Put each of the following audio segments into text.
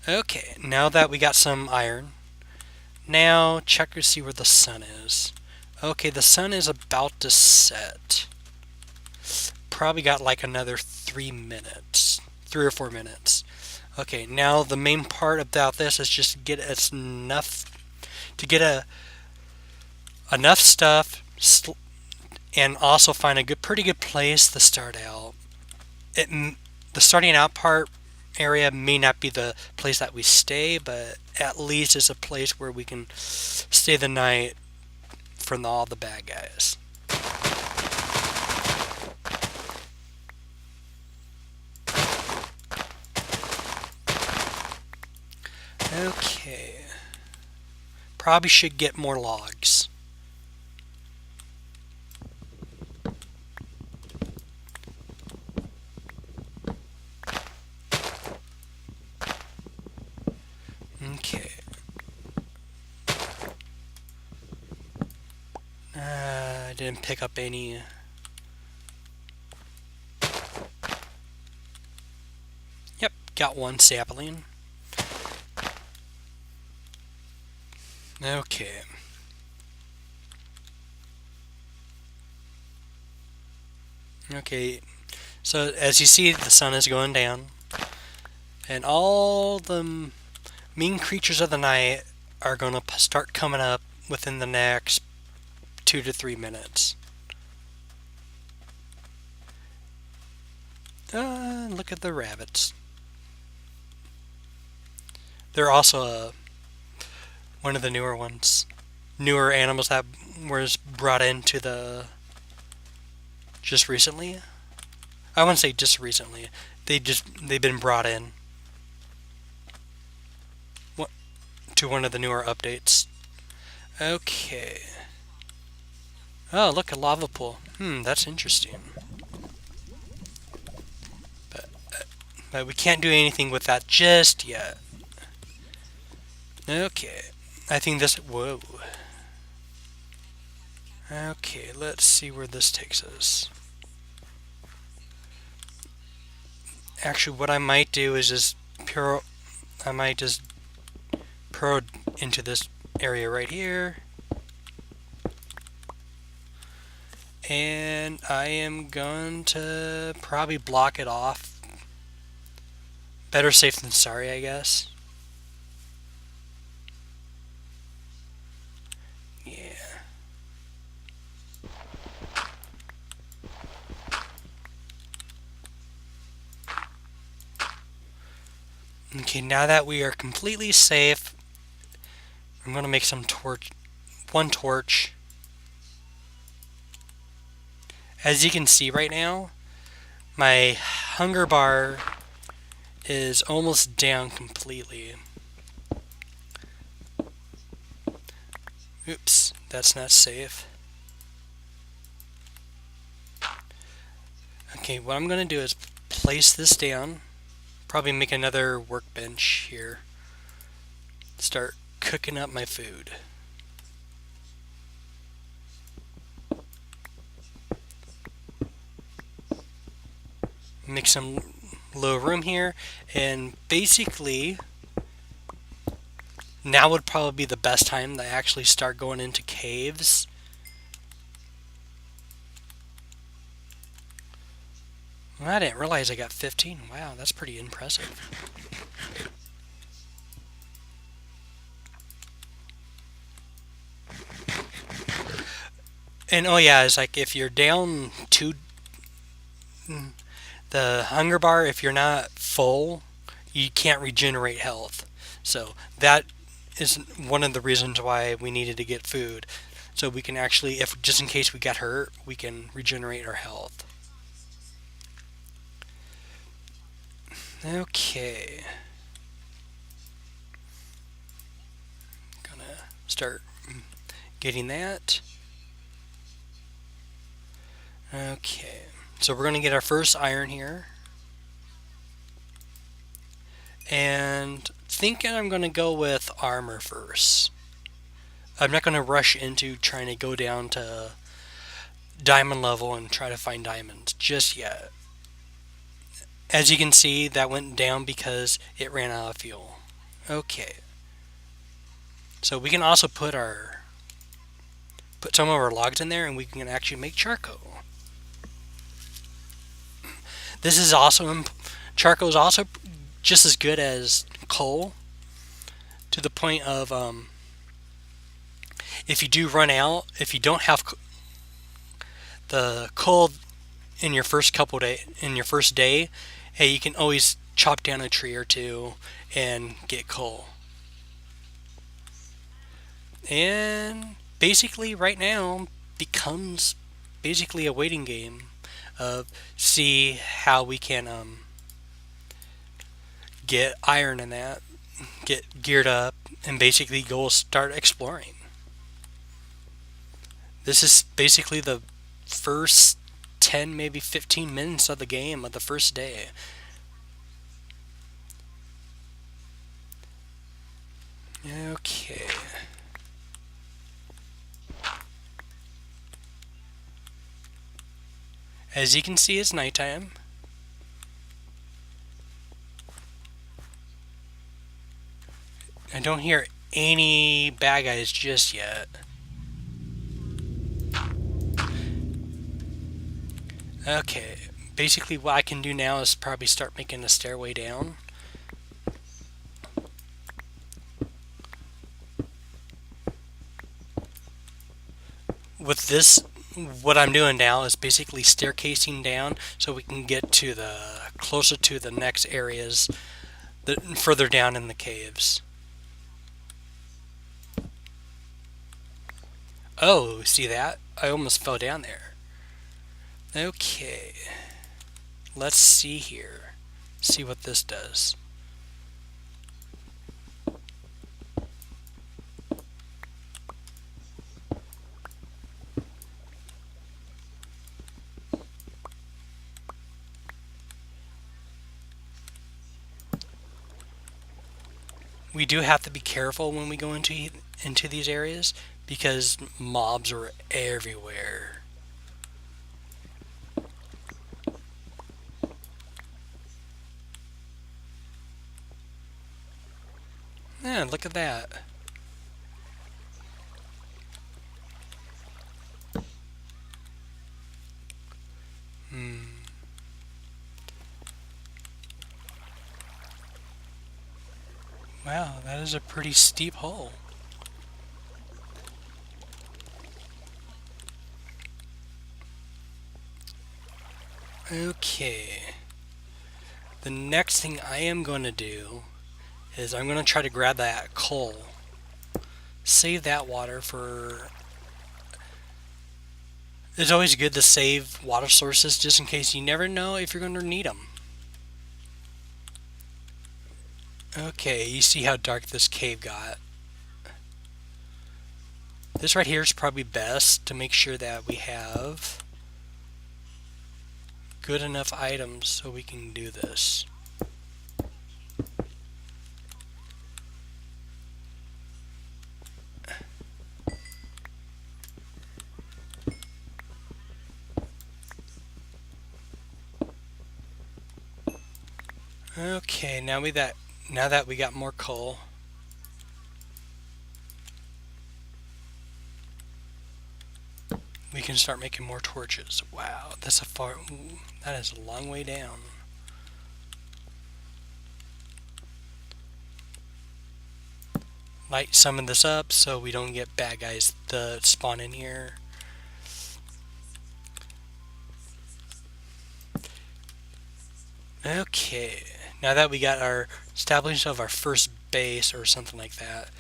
Okay, now that we got some iron, now check to see where the sun is. Okay, the sun is about to set. Probably got like another 3 minutes, 3 or 4 minutes. Okay, now the main part about this is just get us enough to get enough stuff and also find a pretty good place to start out. The starting out part area may not be the place that we stay, but at least it's a place where we can stay the night from all the bad guys. Okay. Probably should get more logs. Okay. I didn't pick up any. Yep, got one sapling. Okay. Okay, so as you see, the sun is going down, and all the mean creatures of the night are going to start coming up within the next 2 to 3 minutes. Look at the rabbits. They're also one of the newer ones. Newer animals that was brought into the just recently. I wouldn't say just recently. They've been brought in to one of the newer updates. Okay. Oh, look, a lava pool. That's interesting. But we can't do anything with that just yet. Okay. I think this... Whoa. Okay, let's see where this takes us. Actually, what I might do is just I might just pro into this area right here. And I am going to probably block it off. Better safe than sorry, I guess. Yeah. Okay, now that we are completely safe, I'm going to make one torch. As you can see right now, my hunger bar is almost down completely. Oops, that's not safe. Okay, what I'm going to do is place this down. Probably make another workbench here. Start cooking up my food. Make some little room here, and basically now would probably be the best time to actually start going into caves. Well, I didn't realize I got 15. Wow, that's pretty impressive. And oh yeah, it's like if you're down to the hunger bar, if you're not full, you can't regenerate health. So that is one of the reasons why we needed to get food. So we can actually, if just in case we got hurt, we can regenerate our health. Okay. Gonna start getting that. Okay. So we're gonna get our first iron here. And thinking I'm gonna go with armor first. I'm not gonna rush into trying to go down to diamond level and try to find diamonds just yet. As you can see, that went down because it ran out of fuel. Okay. So we can also put some of our logs in there, and we can actually make charcoal. This is also charcoal is also just as good as coal, to the point of if you do run out, if you don't have the coal in your first day, hey, you can always chop down a tree or two and get coal. And basically, right now becomes basically a waiting game of see how we can get iron in that, get geared up, and basically go start exploring. This is basically the first 10, maybe 15 minutes of the game of the first day. Okay. As you can see, it's nighttime. I don't hear any bad guys just yet. Okay, basically what I can do now is probably start making a stairway down. With this, what I'm doing now is basically staircasing down so we can get to closer to the next areas further down in the caves. Oh, see that? I almost fell down there. Okay. Let's see here. See what this does. We do have to be careful when we go into these areas because mobs are everywhere. Yeah, look at that. Wow, that is a pretty steep hole. Okay. The next thing I am going to do is I'm going to try to grab that coal. Save that water for... It's always good to save water sources just in case you never know if you're going to need them. Okay, you see how dark this cave got. This right here is probably best to make sure that we have good enough items so we can do this. Okay, now that we got more coal, we can start making more torches. Wow, that is a long way down. Light some of this up so we don't get bad guys that spawn in here. Okay, now that we got our establishment of our first base or something like that,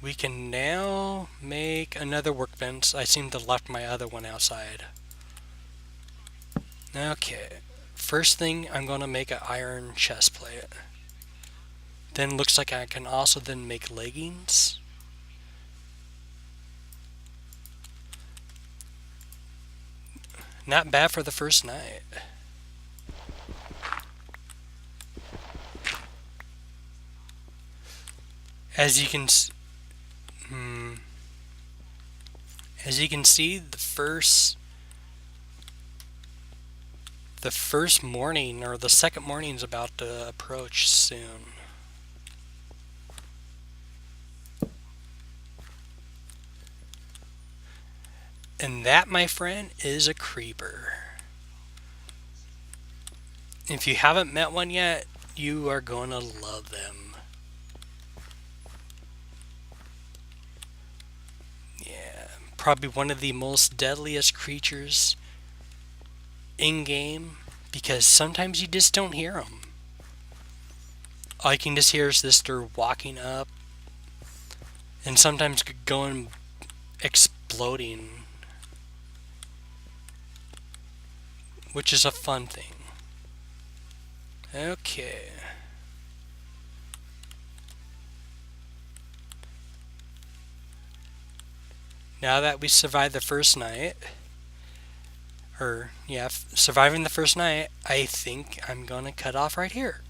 we can now make another workbench. I seem to have left my other one outside. Okay, first thing I'm going to make an iron chest plate. Then looks like I can also then make leggings. Not bad for the first night. As you can see, the first morning or the second morning is about to approach soon. And that, my friend, is a creeper. If you haven't met one yet, you are going to love them. Yeah, probably one of the most deadliest creatures in game, because sometimes you just don't hear them. All you can just hear is this, they're walking up, and sometimes going exploding, which is a fun thing. Okay. Now that we survived the first night, surviving the first night, I think I'm gonna cut off right here.